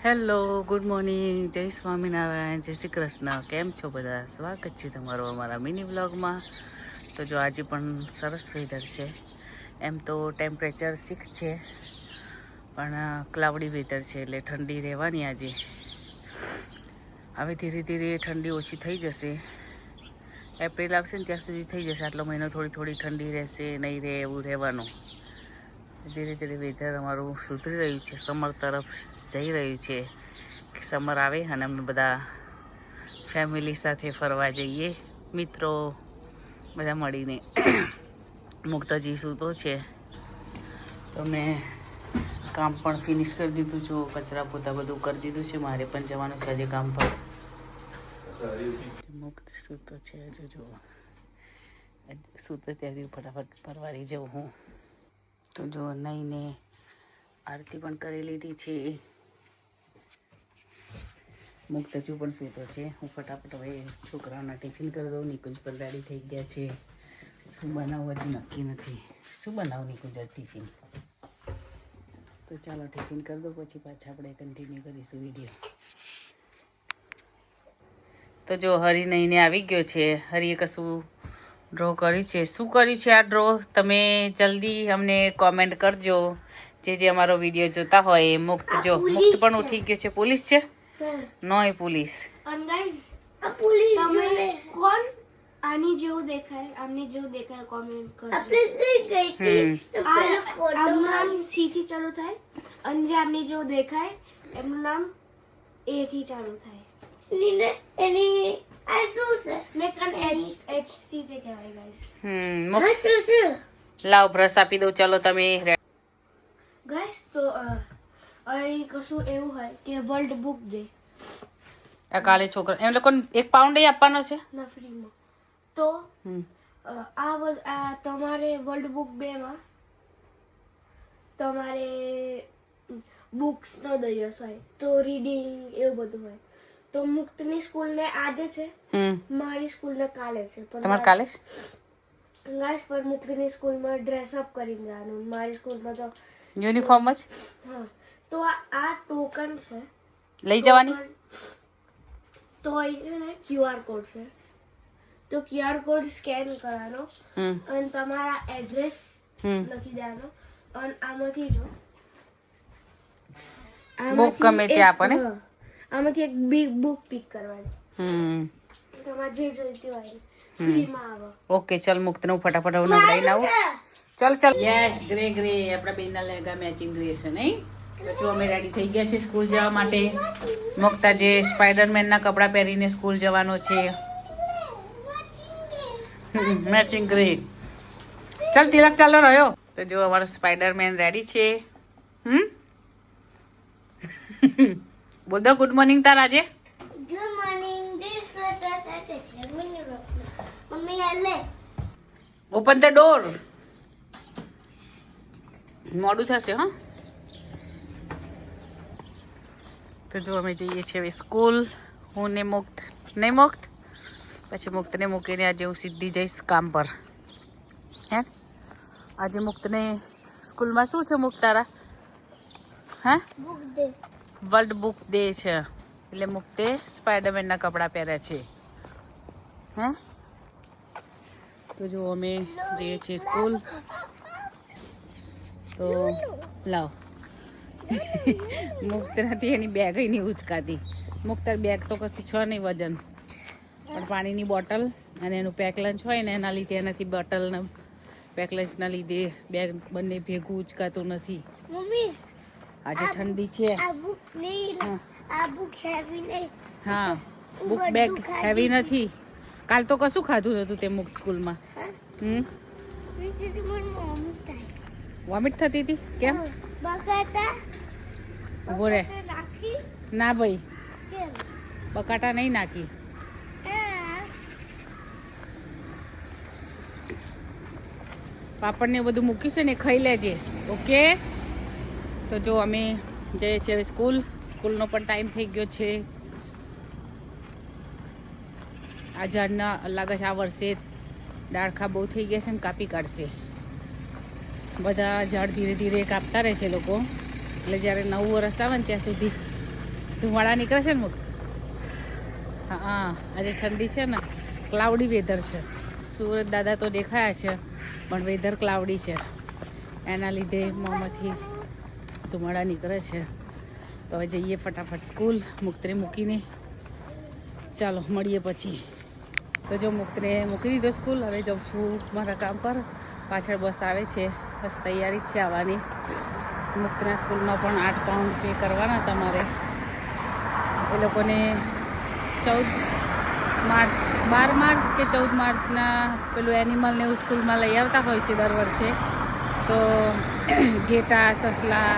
Hello, good morning, જય સ્વામિનારાયણ, જય શ્રી કૃષ્ણ. કેમ છો બધા? સ્વાગત છે તમારું અમારા મિની વ્લોગમાં. તો જો આજે પણ સરસ વેધર છે. એમ તો ટેમ્પરેચર 6 છે, પણ ક્લાઉડી વેધર છે એટલે ઠંડી રહેવાની આજે. હવે ધીરે ધીરે ઠંડી ઓછી થઈ જશે. એપ્રિલ આવશે ને ત્યાં સુધી થઈ જશે. આટલો મહિનો થોડી થોડી ઠંડી રહેશે, નહીં રહે એવું રહેવાનું. ધીરે ધીરે વેધર અમારું સુધરી રહ્યું છે, સમર તરફ જઈ રહ્યું છે. સમર આવે અને અમે બધા ફેમિલી સાથે ફરવા જઈએ, મિત્રો બધા મળીને. મુક્તાજી સૂતો છે તો મેં કામ પણ ફિનિશ કરી દીધું છું. કચરા પોતા બધું કરી દીધું છે. મારે પણ જવાનું છે આજે કામ પર. મુક્ત સૂતો છે હજુ. જો સૂતો ત્યાંથી ફટાફટ પરવારી જાઉં હું. તો જો નઈને આરતી પણ કરી લીધી છે. મુક્ત હજુ પણ સૂતો છે. હું ફટાફટ હવે છોકરાઓના ટિફિન કરી દઉં. નિકુંજ પણ રેડી થઈ ગયા છે. શું બનાવવું હજુ નક્કી નથી. શું બનાવું નિકુંજ ટિફિન? તો ચાલો ટિફિન કરી દો, પછી પાછા આપણે કન્ટિન્યુ કરીશું વિડીયો. તો જો હરી નઈને આવી ગયો છે. હરીએ કશું ડ્રો કરી છે. શું કરી છે આ ડ્રો? તમે જલ્દી અમને કોમેન્ટ કરજો. જે અમારો વિડીયો જોતા હોય એ. મુક્ત જો મુક્ત પણ ઉઠી ગયો છે. પોલીસ છે? નો એ પોલીસ. તમે કોણ આની જેવું દેખાય, આમની જેવું દેખાય કોમેન્ટ કરજો. આમનું નામ સી થી ચાલુ થાય અને જે આમની જેવું દેખાય એમનું નામ એ થી ચાલુ થાય. લાવ બ્રશ આપી દઉં. ચાલો તમે ગાઈસ. તો અહીં કશું એવું હોય કે વર્લ્ડ બુક ડે. આ કાલે છોકરા એમ લોકો 1 પાઉન્ડ આપવાનો છે ના, ફ્રીમાં. તો આ તમારે વર્લ્ડ બુક ડે માં તમારે બુક્સ નો દિવસ હોય તો રીડિંગ એવું બધું હોય. તો મુક્તની સ્કૂલ ને આજે છે, મારી સ્કૂલ ને કાલે છે. તમારે કાલે ગાઈસ પર મુક્તની સ્કૂલમાં ડ્રેસ અપ કરીને જવાનું, મારી સ્કૂલમાં તો યુનિફોર્મ જ. હા. તો આ ટોકન છે લઈ જવાની. તો અહીં છે ને QR કોડ છે. તો QR કોડ સ્કેન કરવાનો અને તમારા એડ્રેસ લખી દેવાનો અને આમાંથી જો બુક ગમે તે આપણને આમાંથી એક બિગ બુક પિક કરવાની. તમારે જે જોઈતી હોય ફ્રીમાં આવે. ઓકે, ચાલ મુક્ત નું ફટાફટ હું નવડાવી લાવું. ચાલ ચાલ. યસ, ગ્રે ગ્રે આપણા બેનના લેગા મેચિંગ ડ્રેસ છે નહીં? તો અમે રેડી થઈ ગયા છે સ્કૂલ જવા માટે. મુક્તા જે સ્પાઈડરમેન ના કપડા પહેરીને સ્કૂલ જવાનો છે. Matching grey. ચાલ તિલક ચાલો રહ્યો. તો જો અમારો સ્પાઈડરમેન રેડી છે. બોલ દો ગુડ મોર્નિંગ તાર આજે. Good morning. મમ્મી આલે ઓપન ધ ડોર. મોડું થશે હા. તો જો અમે જઈએ છીએ હવે સ્કૂલ. હું ને મુક્ત નહીં મુક્ત. પછી મુક્તને મૂકીને આજે હું સીધી જઈશ કામ પર. હે આજે મુક્તને સ્કૂલમાં શું છે મુક્ત તારા? હે book day. World book day છે એટલે મુક્તે સ્પાઈડરમેનના કપડાં પહેર્યા છે. હે તો જો અમે જઈએ છીએ સ્કૂલ. તો લાવ મુક્ત નથી એની બેગ નહીં ઉચકાતી. મુક્ત બેગ તો કશું છે નહીં વજન, પણ પાણીની બોટલ અને એનું પેક લંચ હોય ને એના લીધે એનાથી બોટલ ને પેક લંચના લીધે બેગ બંને ભેગું ઉચકાતું નથી. મમ્મી આજે ઠંડી છે. આ બુક નહીં, આ બુક હેવી નહીં. હા, બુક બેગ હેવી નથી. કાલ તો કશું ખાધું નતું તે મુક્ત સ્કૂલમાં. વોમિટ થતી હતી કેમ? ઉભો રે. ના ભાઈ, બકાટા નહીં નાખી. પાપડ ને બધું મૂકીશે ને ખાઈ લેજે. ઓકે. તો જો અમે જઈએ છીએ હવે સ્કૂલનો પણ ટાઈમ થઈ ગયો છે. આ ઝાડના લાગે છે આ વર્ષે ડાળખા બહુ થઈ ગયા છે ને કાપી કાઢશે. બધા ઝાડ ધીરે ધીરે કાપતા રહે છે લોકો. એટલે જ્યારે નવું વરસ આવે ને ત્યાં સુધી ધુમાડા નીકળે છે ને મુખ. હા આજે ઠંડી છે ને, ક્લાઉડી વેધર છે. સુરત દાદા તો દેખાયા છે પણ વેધર ક્લાઉડી છે, એના લીધે મોંમાંથી ધુમાડા નીકળે છે. તો હવે જઈએ ફટાફટ સ્કૂલ. મુક્તને મૂકીને ચાલો મળીએ પછી. તો જો મુક્તને મૂકી દીધો સ્કૂલ, હવે જાઉં છું મારા કામ પર. પાછળ બસ આવે છે, બસ તૈયારી જ છે આવવાની. મુક્તના સ્કૂલમાં પણ 8 પાઉન્ડ પે કરવાના તમારે. એ લોકોને 12 માર્ચ કે 14 માર્ચના પેલું એનિમલને એવું સ્કૂલમાં લઈ આવતા હોય છે દર વર્ષે. તો ઘેટા, સસલા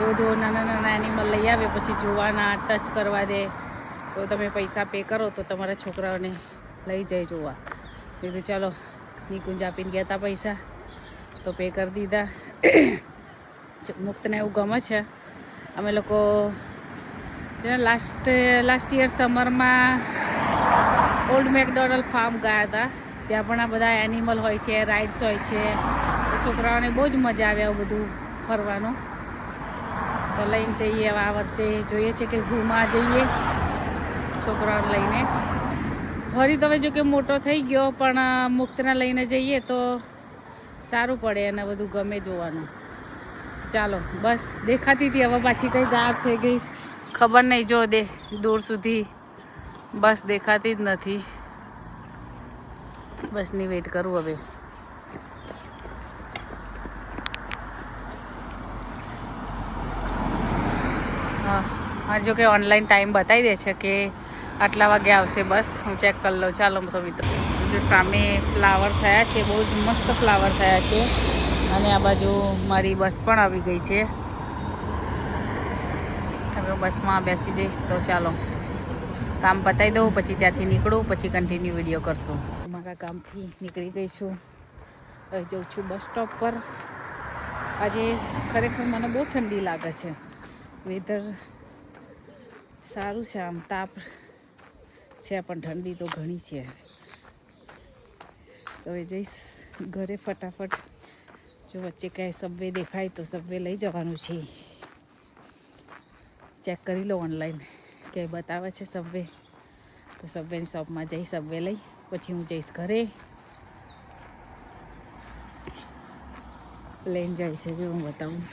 એ બધું નાના નાના એનિમલ લઈ આવે, પછી જોવાના, ટચ કરવા દે. તો તમે પૈસા પે કરો તો તમારા છોકરાઓને લઈ જાય જોવા. કીધું ચાલો, નિકુંજ આપીને ગયા હતા પૈસા તો પે કરી દીધા. મુક્તને એવું ગમે છે. અમે લોકો last year સમરમાં old McDonald farm ગયા હતા. ત્યાં પણ આ બધા એનિમલ હોય છે, રાઇડ્સ હોય છે. તો છોકરાઓને બહુ જ મજા આવે આવું બધું ફરવાનું. તો લઈને જઈએ. હવે આ વર્ષે જોઈએ છે કે ઝૂમાં જઈએ છોકરાઓને લઈને. હરી તો હવે જો કે મોટો થઈ ગયો, પણ મુક્તને લઈને જઈએ તો સારું પડે, અને બધું ગમે જોવાનું. ચાલો, બસ દેખાતી હતી, હવે પાછી કંઈ ગાયબ થઈ ગઈ ખબર નહીં. જો દૂર સુધી બસ દેખાતી જ નથી. બસની વેઇટ કરું હવે. હા જો કે ઓનલાઈન ટાઈમ બતાવી દે છે કે આટલા વાગે આવશે બસ. હું ચેક કરી લઉં. ચાલો તો મિત્રો, જો સામે ફ્લાવર થયા છે, બહુ જ મસ્ત ફ્લાવર થયા છે. અને આ બાજુ મારી બસ પણ આવી ગઈ છે. હવે બસમાં બેસી જઈશ. તો ચાલો કામ પતાવી દઉં, પછી ત્યાંથી નીકળું, પછી કન્ટિન્યુ વિડીયો કરશું. મારા કામથી નીકળી ગઈ છું. હવે જઉં છું બસ સ્ટોપ પર. આજે ખરેખર મને બહુ ઠંડી લાગે છે. વેધર સારું છે, આમ તાપ છે પણ ઠંડી તો ઘણી છે. હવે જઈશ ઘરે ફટાફટ. જો વચ્ચે કાંઈ સબવે દેખાય તો સબવે લઈ જવાનું છે. ચેક કરી લો ઓનલાઈન કે બતાવે છે સબવે. તો સબવેની શોપમાં જઈ સબવે લઈ, પછી હું જઈશ ઘરે. પ્લેન જાય છે, જો હું બતાવું.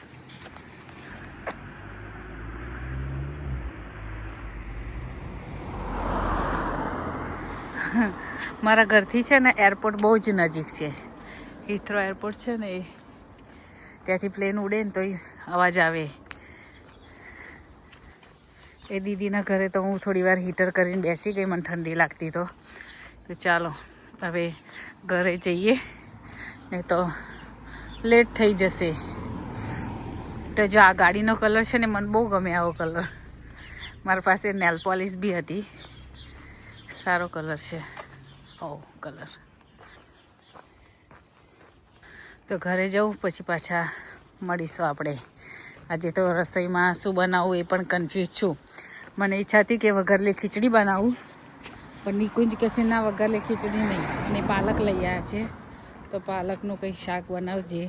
મારા ઘરથી છે ને એરપોર્ટ બહુ જ નજીક છે. હિથ્રો એરપોર્ટ છે ને, એ ત્યાંથી પ્લેન ઉડે ને તો અવાજ આવે. એ દીદીના ઘરે તો હું થોડી વાર હીટર કરીને બેસી ગઈ, મને ઠંડી લાગતી તો ચાલો હવે ઘરે જઈએ, નહીં તો લેટ થઈ જશે. તો જો આ ગાડીનો કલર છે ને, મને બહુ ગમે આવો કલર. મારી પાસે નેલ પોલિશ બી હતી. સારો કલર છે કલર. તો ઘરે જવું, પછી પાછા મળીશું આપણે. આજે તો રસોઈમાં શું બનાવવું એ પણ કન્ફ્યુઝ છું. મને ઈચ્છા હતી કે વઘારેલી ખીચડી બનાવું, પણ નિકુંજ કહે છે ના, વઘારેલી ખીચડી નહીં. અને પાલક લઈ આવ્યા છે, તો પાલકનું કંઈક શાક બનાવજે,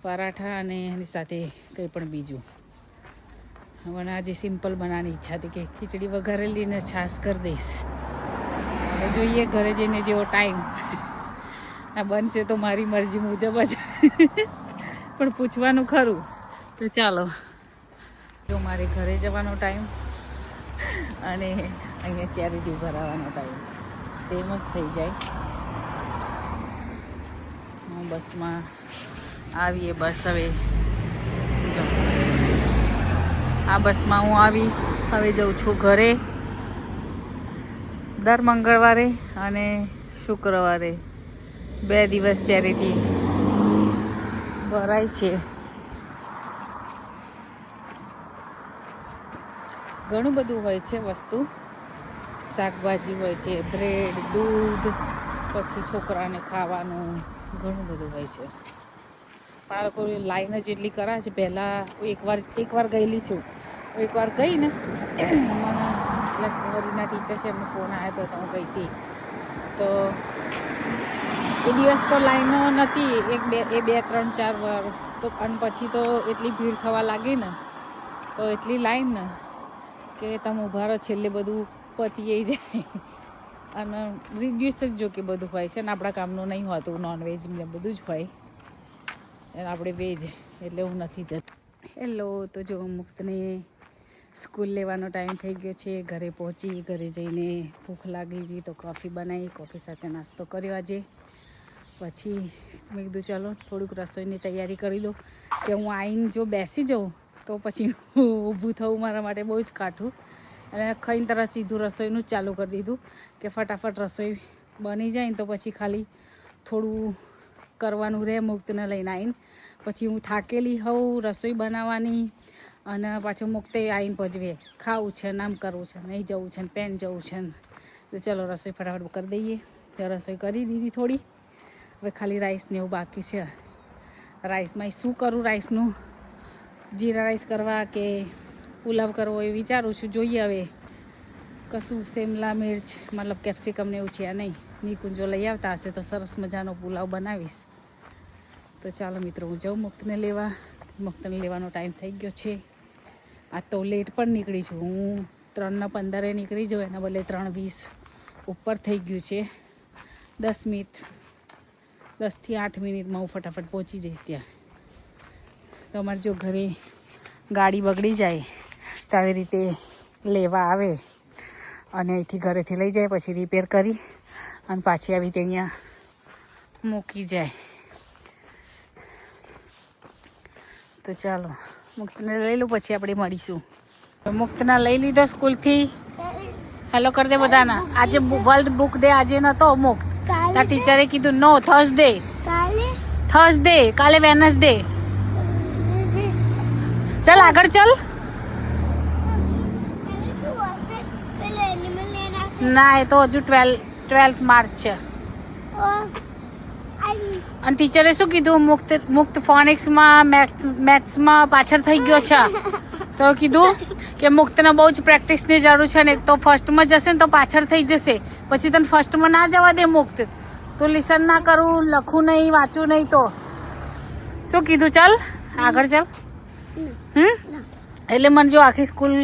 પરાઠા અને એની સાથે કંઈ પણ બીજું. મને આજે સિમ્પલ બનાવવાની ઈચ્છા હતી કે ખીચડી વઘારેલી ને છાશ કરી દઈશ. હવે જોઈએ ઘરે જઈને જેવો ટાઈમ આ બનશે તો મારી મરજી મુજબ જ પણ પૂછવાનું ખરું. તો ચાલો, જો મારે ઘરે જવાનો ટાઈમ અને અહીંયા ચેરિટી ભરાવાનો ટાઈમ સેમ જ થઈ જાય. હું બસમાં આવીએ. બસ હવે જો આ બસમાં હું આવી, હવે જઉં છું ઘરે. દર મંગળવારે અને શુક્રવારે 2 દિવસ ચેરિટી ભરાય છે. ઘણું બધું હોય છે વસ્તુ, શાકભાજી હોય છે, બ્રેડ, દૂધ, પછી છોકરાને ખાવાનું ઘણું બધું હોય છે. પણ આ લોકો લાઈન જ એટલી કરાવે છે. પહેલાં એકવાર ગયેલી છું. એકવાર ગઈ ને, મને વરીના ટીચર છે, એમનો ફોન આવ્યો હતો તો હું ગઈ હતી. તો એ દિવસ તો લાઈનો નથી, 2, 3, 4 વાર તો. અને પછી તો એટલી ભીડ થવા લાગી ને, તો એટલી લાઈન ને કે તમે ઊભા રહો છેલ્લે બધું પતી જાય અને રિડ્યુસ જ જો કે બધું હોય છે ને આપણા કામનું નહીં હોતું, નોનવેજ ને બધું જ હોય અને આપણે વેજ એટલે હું નથી જતી. હેલો, તો જો મુક્તને સ્કૂલ લેવાનો ટાઈમ થઈ ગયો છે. ઘરે પહોંચી, ઘરે જઈને ભૂખ લાગી હતી તો કોફી બનાવી, કોફી સાથે નાસ્તો કર્યો આજે. પછી મેં કીધું ચાલો થોડુંક રસોઈની તૈયારી કરી દઉં કે હું આવીને જો બેસી જાઉં તો પછી ઊભું થવું મારા માટે બહુ જ કાઠું. અને ખાઈને તરત સીધું રસોઈનું જ ચાલુ કરી દીધું કે ફટાફટ રસોઈ બની જાય ને તો પછી ખાલી થોડું કરવાનું રહે. મુક્તને લઈને આવીને પછી હું થાકેલી હોઉં રસોઈ બનાવવાની અને પાછું મુક્તે આવીને પજવે ખાવું છે, નામ કરવું છે, નહીં જવું છે ને પેન જવું છે ને. તો ચલો રસોઈ ફટાફટ કરી દઈએ. તો રસોઈ કરી દીધી થોડી, હવે ખાલી રાઈસને એવું બાકી છે. રાઈસમાં શું કરું, રાઈસનું જીરા રાઈસ કરવા કે પુલાવ કરવો એ વિચારું છું. જોઈએ હવે કશું શિમલા મિર્ચ મતલબ કેપ્સિકમ ને એવું છે નહીં. નિકુંજો લઈ આવતા હશે તો સરસ મજાનો પુલાવ બનાવીશ. તો ચાલો મિત્રો હું જાઉં મુક્તને લેવા. મુક્તને લેવાનો ટાઈમ થઈ ગયો છે. આ તો લેટ પણ નીકળી છું હું. 3:15 નીકળી જાઉં એના બદલે 3:20 ઉપર થઈ ગયું છે. 10 મિનિટ 10 થી 8 મિનિટમાં હું ફટાફટ પહોંચી જઈશ ત્યાં. તો અમારે જો ઘરે ગાડી બગડી જાય તો આવી રીતે લેવા આવે અને અહીંથી ઘરેથી લઈ જાય, પછી રિપેર કરી અને પાછી આવી રીતે અહીંયા મૂકી જાય. તો ચાલો મુક્તને લઈ લો પછી આપણે મળીશું. મુક્તના લઈ લીધો સ્કૂલથી. હેલો કરી દે બધાના. આજે વર્લ્ડ બુક ડે આજે નહોતો મુક્ત. તાર ટીચરે કીધું નો, થર્સડે કાલે વેનસડે. ચલ આગળ ચલ. ના એ તો હજુ 12th માર્ચ છે. અને ટીચરે શું કીધું, મુક્ત ફોનિક્સમાં મેથ્સમાં પાછળ થઈ ગયો છે. તો કીધું કે મુક્તને બહુ જ પ્રેક્ટિસની જરૂર છે ને. એક તો ફર્સ્ટમાં જશે ને તો પાછળ થઈ જશે, પછી તને ફર્સ્ટમાં ના જવા દે મુક્ત. તો લિસન ના કરું, લખું નહીં, વાંચું નહીં તો શું કીધું. ચાલ આગળ ચાલ. એટલે મને જો આખી સ્કૂલ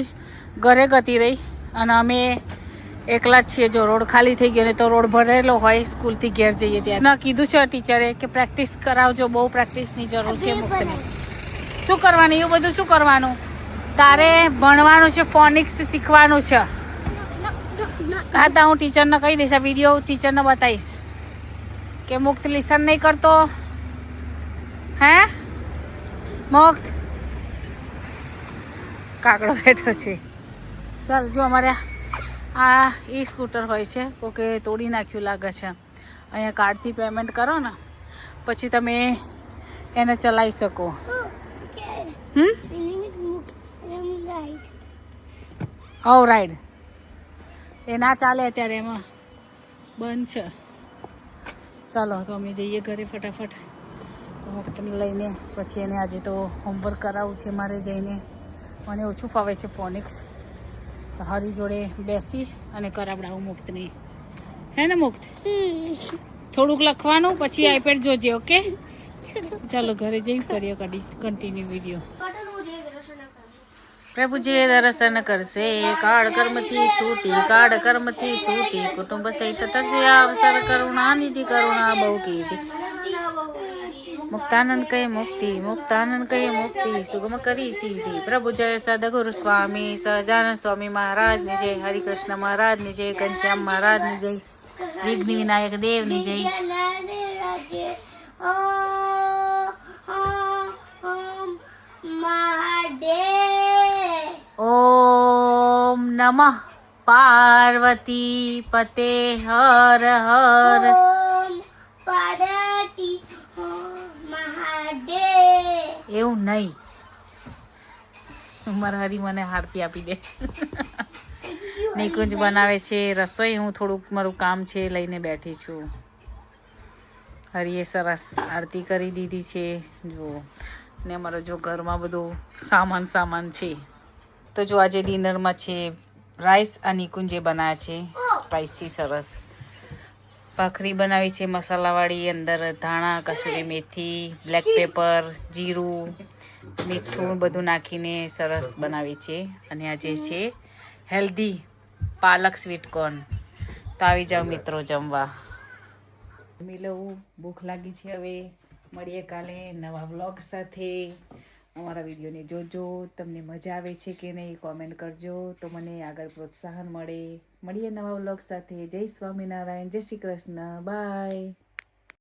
ઘરે ગતી રહી અને અમે એકલા જ છીએ. જો રોડ ખાલી થઈ ગયો ને તો રોડ ભરેલો હોય સ્કૂલથી ઘેર જઈએ ત્યાં. ના કીધું છે ટીચરે કે પ્રેક્ટિસ કરાવજો, બહુ પ્રેક્ટિસની જરૂર છે મુક્તને. શું કરવાનું એવું બધું શું કરવાનું? તારે ભણવાનું છે, ફોનિક્સ શીખવાનું છે. હા તો હું ટીચરને કહી દઈશ, આ વિડીયો ટીચરને બતાવીશ કે મુક્ત લિસન નહીં કરતો. હે મુક્ત કાકડો બેઠો છે. ચાલ જો અમારે આ ઈ સ્કૂટર હોય છે, કોકે તોડી નાખ્યું લાગે છે. અહીંયા કાર્ડથી પેમેન્ટ કરો ને પછી તમે એને ચલાવી શકો. હવ રાઈડ એ ના ચાલે અત્યારે, એમાં બંધ છે. ચાલો તો અમે જઈએ ઘરે ફટાફટ મુક્તને લઈને. પછી એને આજે તો હોમવર્ક કરાવવું છે મારે જઈને. મને ઓછું ફાવે છે ફોનિક્સ, તો હરી જોડે બેસી અને કરાવડાવું મુક્તને. હે ને મુક્ત? થોડુંક લખવાનું પછી આઈપેડ જોજે. ઓકે ચાલો ઘરે જઈને કરીએ કન્ટિન્યુ વિડીયો. પ્રભુજી દર્શન કરશે, કાળ કર્મથી છૂટી, કાળ કર્મથી છૂટી, કુટુંબ સહિત તરસે અવસર, કરુણા નિધિ કરુણા બહુ કીધી. મુક્તાનંદ કહે મુક્તિ, મુક્તાનંદ કહે મુક્તિ, સુગમ કરી સીધી. પ્રભુ જય સદગુરુ સ્વામી સહજાનંદ સ્વામી મહારાજની જય, હરિકૃષ્ણ મહારાજની જય, ઘનશ્યામ મહારાજની જય, વિઘ્ન વિનાયક દેવની જય. ઓમ નમઃ પાર્વતી પતે હર હર. એવું નહીં, મારા હરી મને હારતી આપી દે. નિકુંજ બનાવે છે રસોઈ, હું થોડુંક મારું કામ છે લઈને બેઠી છું. હરીએ સરસ આરતી કરી દીધી છે જો. ને અમારો જો ઘરમાં બધું સામાન છે. તો જો આજે ડિનરમાં છે રાઈસ આ નિકુંજે બનાવ્યા છે સ્પાઇસી સરસ. ભાખરી બનાવી છે મસાલાવાળી, અંદર ધાણા, કસૂરી મેથી, બ્લેક પેપર, જીરું, મીઠું બધું નાખીને સરસ બનાવી છે. અને આજે છે હેલ્ધી પાલક સ્વીટ કોર્ન. તો આવી જાઓ મિત્રો જમવા. જમી લઉં, ભૂખ લાગી છે હવે. મળીએ કાલે નવા વ્લોગ સાથે. અમારા વિડીયોને જોજો. તમને મજા આવે છે કે નહીં કોમેન્ટ કરજો, તો મને આગળ પ્રોત્સાહન મળે. મળીએ નવા વ્લોગ સાથે. જય સ્વામિનારાયણ, જય શ્રી કૃષ્ણ, બાય.